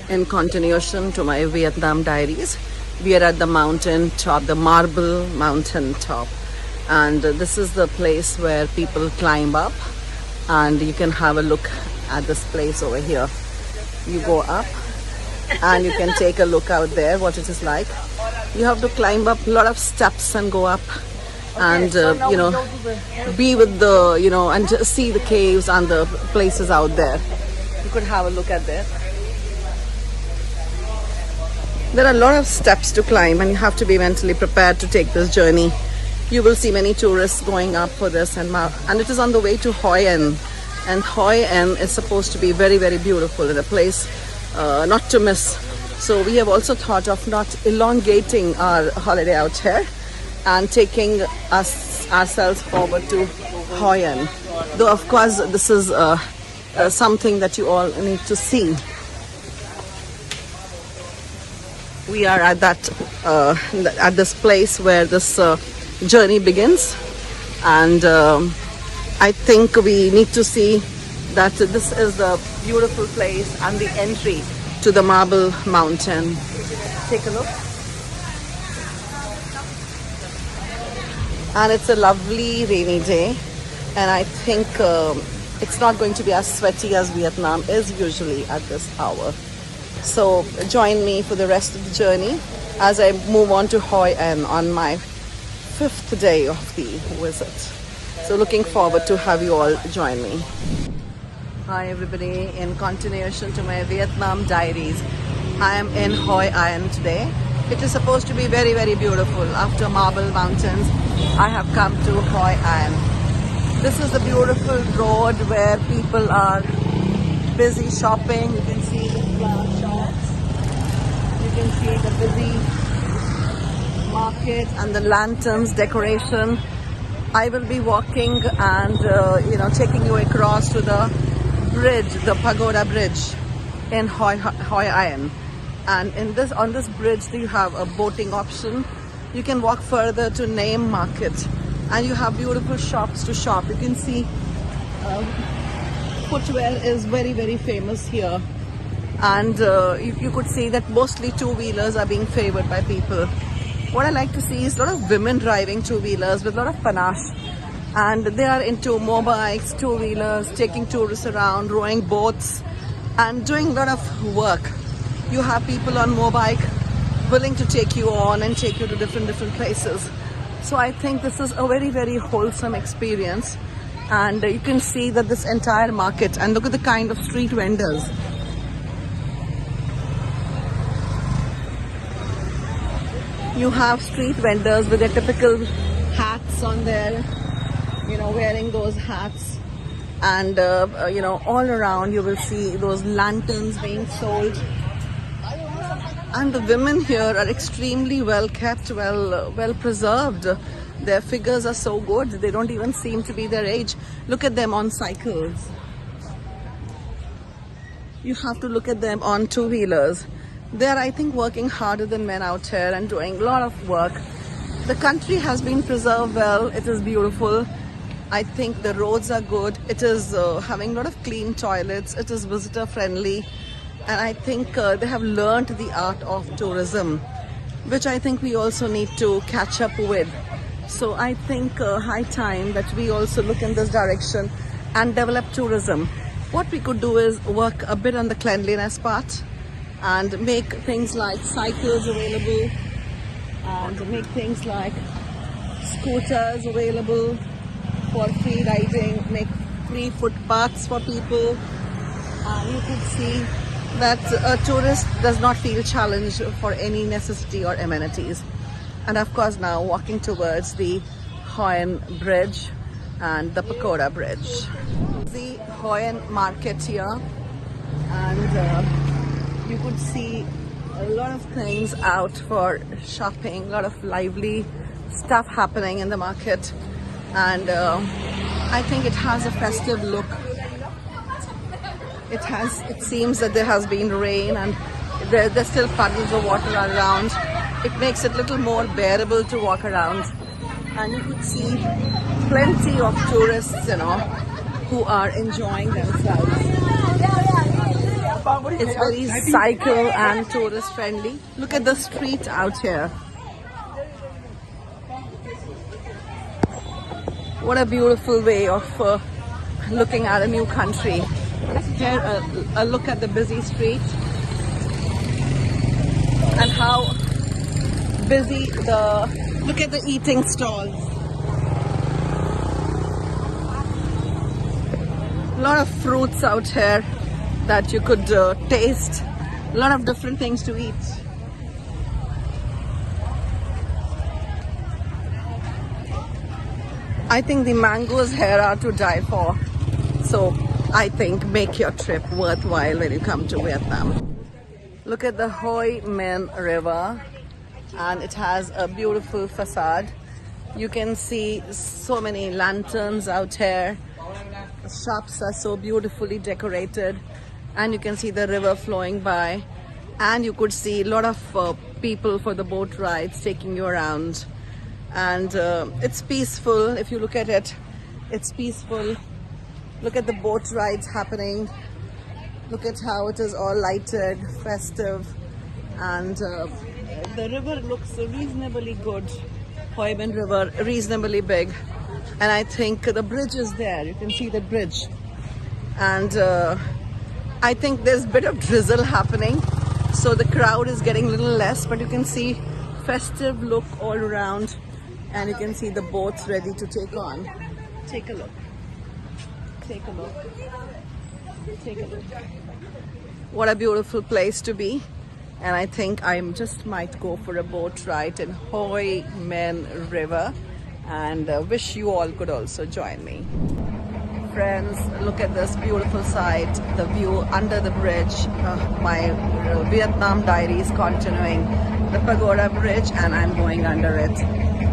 in continuation to my Vietnam diaries. We are at the mountain top, the marble mountain top, and this is the place where people climb up, and you can have a look at this place over here. You go up and you can take a look out there what it is like. You have to climb up a lot of steps and go up and be with the and just see the caves and the places out there. You could have a look at that. There are a lot of steps to climb and you have to be mentally prepared to take this journey. You will see many tourists going up for this, and it is on the way to Hoi An, and Hoi An is supposed to be very, very beautiful and a place not to miss. So we have also thought of not elongating our holiday out here and taking ourselves forward to Hoi An. Though of course this is something that you all need to see. We are at at this place where this journey begins, and I think we need to see that this is the beautiful place and the entry to the Marble Mountain. Take a look. And it's a lovely rainy day, and I think it's not going to be as sweaty as Vietnam is usually at this hour. So join me for the rest of the journey as I move on to Hoi An on my 5th day of the visit. So looking forward to have you all join me. Hi everybody, in continuation to my Vietnam diaries, I am in Hoi An today. It is supposed to be very, very beautiful. After Marble Mountains, I have come to Hoi An. This is the beautiful road where people are busy shopping. You can see the flower shops. You can see the busy market and the lanterns decoration. I will be walking and taking you across to the bridge, the Pagoda Bridge in Hoi An. And on this bridge you have a boating option. You can walk further to Name Market, and you have beautiful shops to shop. You can see footwear is very, very famous here, and you could see that mostly two-wheelers are being favored by people. What I like to see is a lot of women driving two-wheelers with a lot of panache, and they are into motorbikes, two-wheelers, taking tourists around, rowing boats and doing a lot of work. You have people on motorbike willing to take you on and take you to different places. So I think this is a very, very wholesome experience. And you can see that this entire market, and look at the kind of street vendors. You have street vendors with their typical hats on there, wearing those hats. And, all around you will see those lanterns being sold. And the women here are extremely well kept, well preserved. Their figures are so good, they don't even seem to be their age. Look at them on cycles. You have to look at them on two-wheelers. They're, I think, working harder than men out here and doing a lot of work. The country has been preserved well. It is beautiful. I think the roads are good. It is having a lot of clean toilets. It is visitor friendly. And I think they have learned the art of tourism, which I think we also need to catch up with. So I think high time that we also look in this direction and develop tourism. What we could do is work a bit on the cleanliness part and make things like cycles available, and make things like scooters available for free riding, make free footpaths for people. You could see that a tourist does not feel challenged for any necessity or amenities. And of course now walking towards the Hoi An Bridge and the Pagoda Bridge. The Hoi An market here, and you could see a lot of things out for shopping, a lot of lively stuff happening in the market, and I think it has a festive look. It seems that there has been rain and there's still puddles of water around. It makes it a little more bearable to walk around, and you could see plenty of tourists, who are enjoying themselves. It's very cycle and tourist friendly. Look at the street out here. What a beautiful way of looking at a new country. Here, a look at the busy street and how busy look at the eating stalls. A lot of fruits out here that you could taste. A lot of different things to eat. I think the mangoes here are to die for. So I think make your trip worthwhile when you come to Vietnam. Look at the Hoi Minh River, and it has a beautiful facade. You can see so many lanterns out here. The shops are so beautifully decorated, and you can see the river flowing by, and you could see a lot of people for the boat rides taking you around. And it's peaceful. If you look at it, it's peaceful. Look at the boat rides happening. Look at how it is all lighted, festive, and the river looks reasonably good. Hoi Minh River, reasonably big, and I think the bridge is there. You can see the bridge, and I think there's a bit of drizzle happening, so the crowd is getting a little less, but you can see festive look all around, and you can see the boats ready to take on. Take a look. Take a look. Take a look. What a beautiful place to be. And I think I just might go for a boat ride in Hoi Minh River, and wish you all could also join me. Friends, look at this beautiful sight, the view under the bridge. My Vietnam diaries continuing. The Pagoda Bridge, and I'm going under it.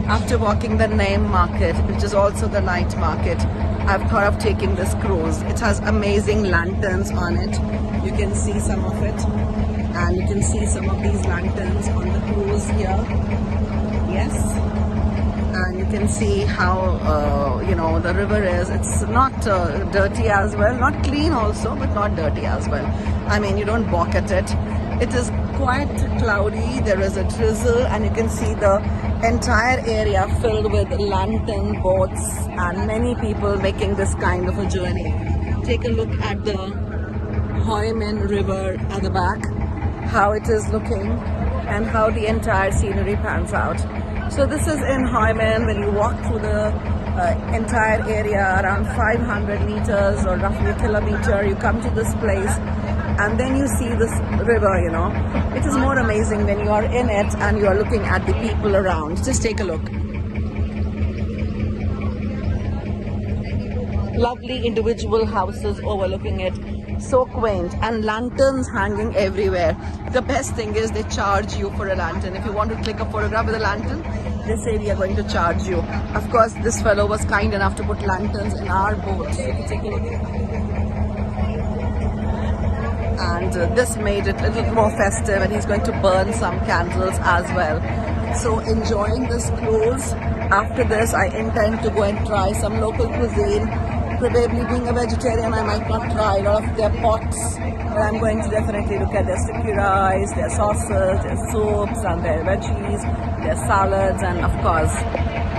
After walking the Name Market, which is also the night market, I've thought of taking this cruise. It has amazing lanterns on it. You can see some of it, and you can see some of these lanterns on the cruise here. Yes, and you can see how the river is. It's not dirty as well, not clean also, but not dirty as well. I mean, you don't balk at it. It is quite cloudy. There is a drizzle, and you can see the entire area filled with lantern boats and many people making this kind of a journey. Take a look at the Hoi Minh River at the back, how it is looking and how the entire scenery pans out. So this is in Hoi Minh. When you walk through the entire area, around 500 meters or roughly a kilometer, you come to this place, and then you see this river. It is more amazing when you are in it and you are looking at the people around. Just take a look. Lovely individual houses overlooking it, so quaint, and lanterns hanging everywhere. The best thing is they charge you for a lantern. If you want to click a photograph with a lantern, they say we are going to charge you. Of course, this fellow was kind enough to put lanterns in our boat. So you can take a look. And this made it a little more festive, and he's going to burn some candles as well. So enjoying this cruise. After this, I intend to go and try some local cuisine. Probably being a vegetarian, I might not try a lot of their pots, but I'm going to definitely look at their sticky rice, their sauces, their soups, and their veggies, their salads, and of course,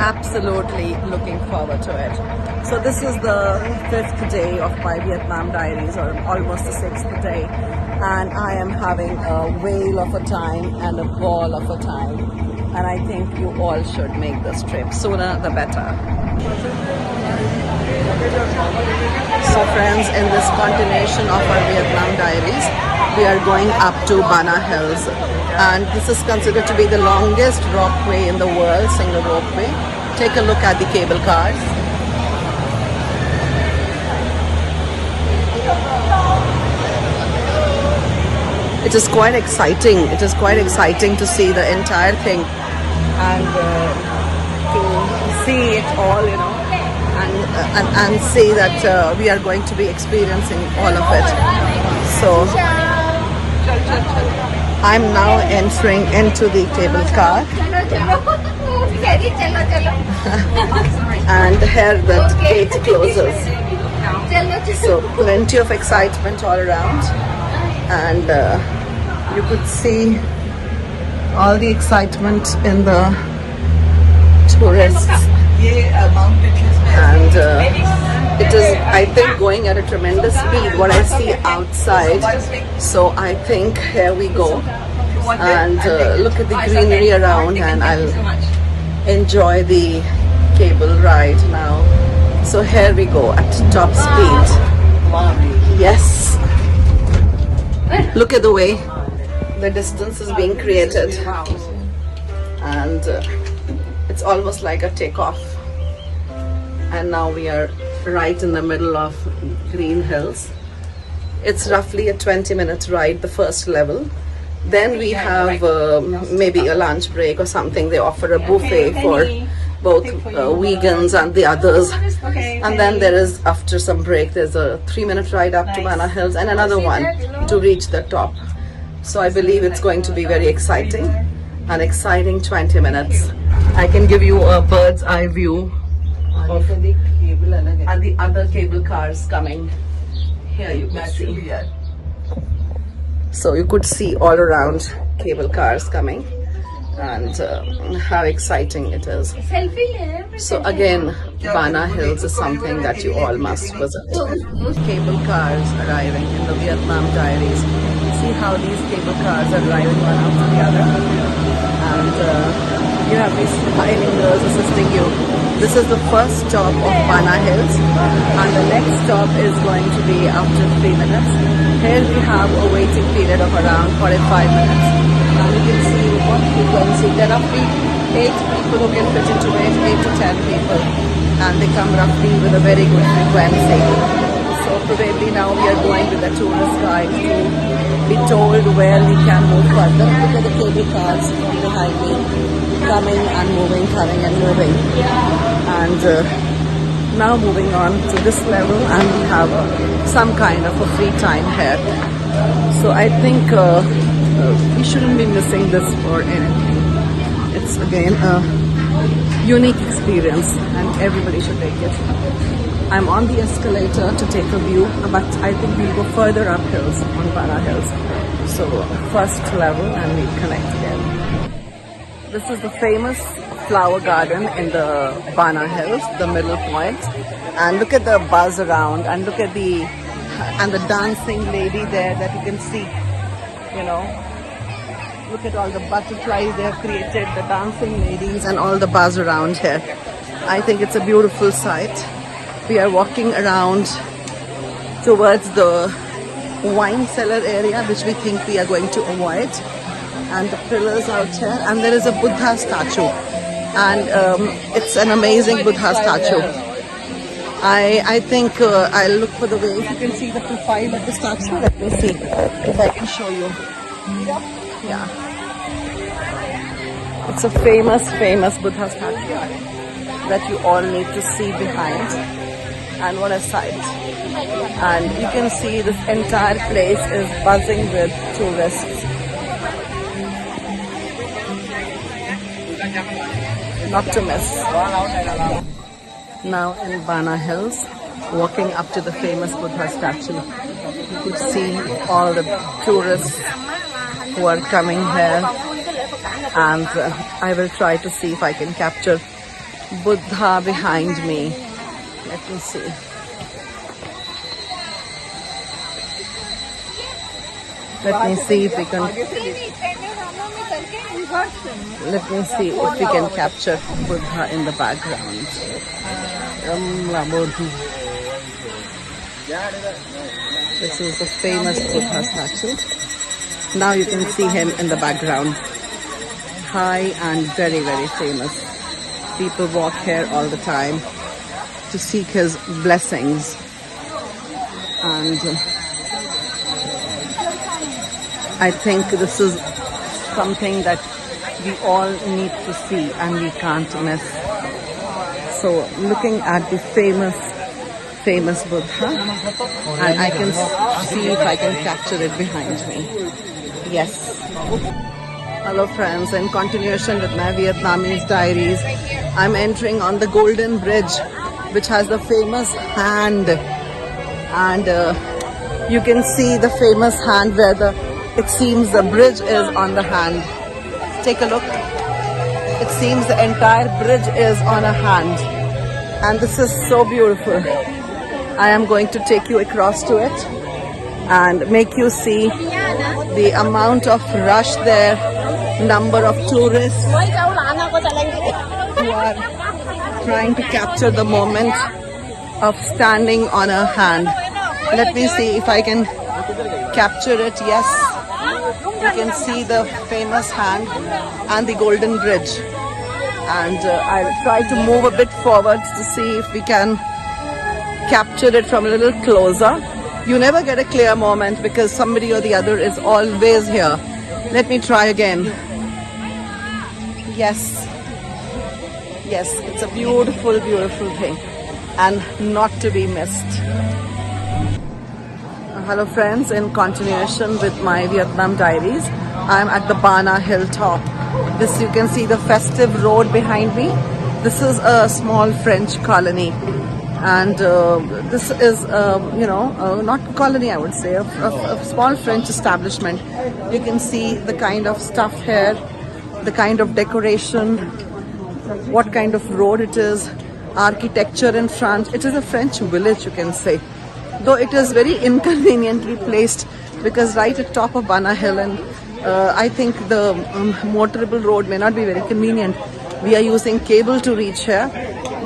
absolutely looking forward to it. So this is the 5th day of my Vietnam diaries, or almost the 6th day, and I am having a whale of a time and a ball of a time, and I think you all should make this trip. Sooner the better. So friends, in this continuation of our Vietnam diaries, we are going up to Bana Hills, and this is considered to be the longest ropeway in the world, single ropeway. Take a look at the cable cars. It is quite exciting. It is quite exciting to see the entire thing and to see it all, and see that we are going to be experiencing all of it. So I'm now entering into the cable car, and here the gate closes. So plenty of excitement all around. and you could see all the excitement in the tourists, and it is, I think, going at a tremendous speed what I see outside. So I think here we go, and look at the greenery around, and I'll enjoy the cable ride now. So here we go at top speed. Yes, look at the way the distance is being created, and it's almost like a takeoff. And now we are right in the middle of green hills. It's roughly a 20-minute ride, the first level. Then we have maybe a lunch break or something. They offer a buffet for both vegans and the others. And then there is, after some break, there's a 3-minute ride up to Bana Hills and another one to reach the top. So I believe it's going to be very exciting, an exciting 20 minutes. I can give you a bird's eye view of the other cable cars coming. Here you can see. So you could see all around cable cars coming, and how exciting it is. So again, Bana Hills is something that you all must visit. Cable cars arriving in the Vietnam Diaries. See how these cable cars are driving one after the other, and you have these smiling girls assisting you. This is the first stop of Bana Hills, and the next stop is going to be after 3 minutes. Here we have a waiting period of around 45 minutes. And you can see what frequency. There are roughly 8 people who can fit into it, 8 to 10 people, and they come roughly with a very good frequency. So probably now we are going with the tourist guide to be told where we can move further. Look at the cable cars behind me, coming and moving, coming and moving. And now moving on to this level, and we have some kind of a free time here. So I think we shouldn't be missing this for anything. It's again a unique experience, and everybody should take it. I'm on the escalator to take a view, but I think we'll go further up hills on Bana Hills. So first level, and we'll connect again. This is the famous flower garden in the Bana Hills, the middle point. And look at the buzz around, and look at the dancing lady there that you can see, you know. Look at all the butterflies they have created, the dancing ladies, and all the buzz around here. I think it's a beautiful sight. We are walking around towards the wine cellar area, which we think we are going to avoid. And the pillars out here, and there is a Buddha statue, and it's an amazing Buddha statue. I think I'll look for the way. If you can see the profile of the statue, let me see if I can show you. Yeah, it's a famous Buddha statue that you all need to see behind. And what a sight. And you can see this entire place is buzzing with tourists. Not to miss. Now in Bana Hills, walking up to the famous Buddha statue, you could see all the tourists who are coming here, and I will try to see if I can capture Buddha behind me. Let me see. Let me see if we can. Let me see if we can capture Buddha in the background. This is the famous Buddha statue. Now you can see him in the background. High and very, very famous. People walk here all the time to seek his blessings. And I think this is something that we all need to see and we can't miss. So looking at the famous Buddha, and I can see if I can capture it behind me. Yes. Hello friends, in continuation with my Vietnamese diaries, I'm entering on the Golden Bridge, which has the famous hand, and You can see the famous hand where it seems the bridge is on the hand. Take a look. It seems the entire bridge is on a hand. And this is so beautiful. I am going to take you across to it and make you see the amount of rush there, number of tourists who are trying to capture the moment of standing on a hand. Let me see if I can capture it. Yes, you can see the famous hand and the golden bridge. And I'll try to move a bit forward to see if we can capture it from a little closer. You never get a clear moment because somebody or the other is always here. Let me try again. Yes, it's a beautiful, beautiful thing and not to be missed. Hello friends, in continuation with my Vietnam diaries, I'm at the Bana hilltop. This, you can see the festive road behind me. This is a small French colony, and this is not colony, I would say, a small French establishment. You can see the kind of stuff here, the kind of decoration, what kind of road it is, architecture in front. It is a French village, you can say, though it is very inconveniently placed because right at top of Bana Hill, and I think the motorable road may not be very convenient. We are using cable to reach here,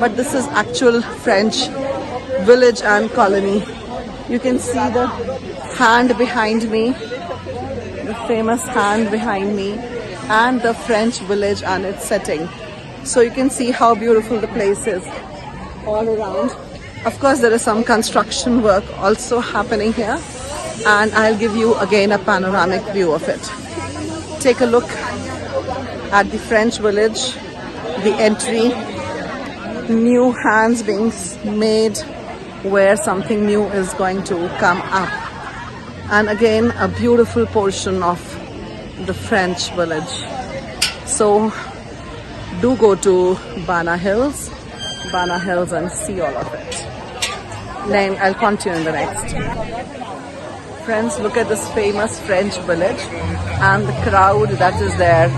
but this is actual French village and colony. You can see the hand behind me, the famous hand behind me, and the French village and its setting. So you can see how beautiful the place is all around. Of course, there is some construction work also happening here, and I'll give you again a panoramic view of it. Take a look at the French village, the entry, new hands being made where something new is going to come up. And again, a beautiful portion of the French village. So do go to Bana Hills and see all of it. Then I'll continue in the next. Friends, look at this famous French village and the crowd that is there.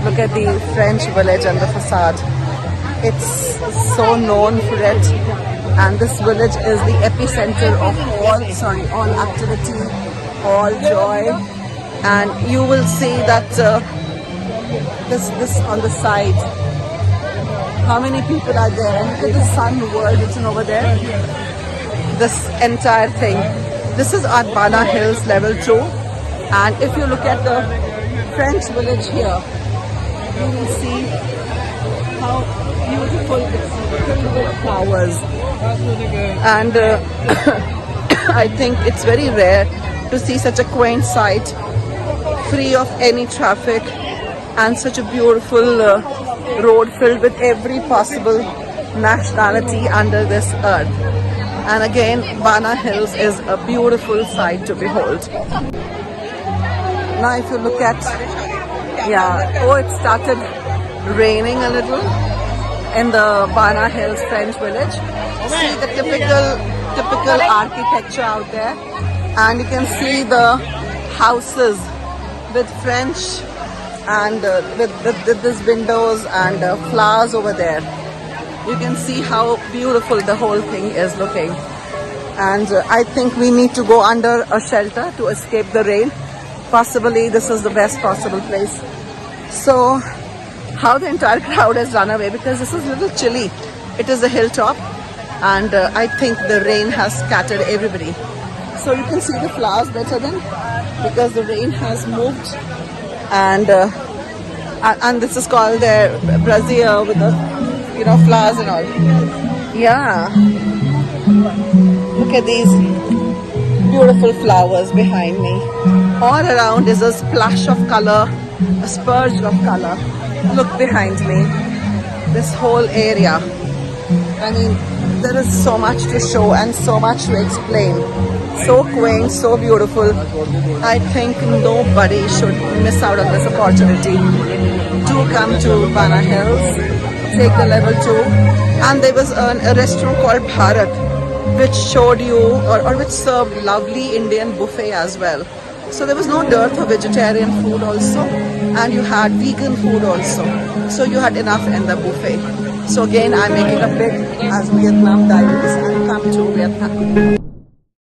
Look at the French village and the facade. It's so known for it, and this village is the epicenter of all activity, all joy. And you will see that this on the side, how many people are there, and look at the sun world written over there. This entire thing. This is at Bana Hills level 2, and if you look at the French village here, you will see how beautiful it's filled with flowers. And I think it's very rare to see such a quaint sight, free of any traffic, and such a beautiful road filled with every possible nationality under this earth. And again, Bana Hills is a beautiful sight to behold. Now if you look at, it started raining a little in the Bana Hills French village. See the typical architecture out there, and you can see the houses with French and with these windows and flowers over there. You can see how beautiful the whole thing is looking. And I think we need to go under a shelter to escape the rain. Possibly this is the best possible place. So how the entire crowd has run away, because this is a little chilly. It is a hilltop, and I think the rain has scattered everybody. So you can see the flowers better than, because the rain has moved. And this is called the brazier with the flowers and all. Yeah. Look at these beautiful flowers behind me. All around is a splash of color, a spurge of color. Look behind me. This whole area. I mean, there is so much to show and so much to explain. So quaint, so beautiful. I think nobody should miss out on this opportunity. Do come to Bana Hills. Take the level 2, and there was a restaurant called Bharat. which showed you or which served lovely Indian buffet as well. So there was no dearth of vegetarian food also, and you had vegan food also. So you had enough in the buffet. So again, I'm making a bid as Vietnam Diaries and come to Vietnam.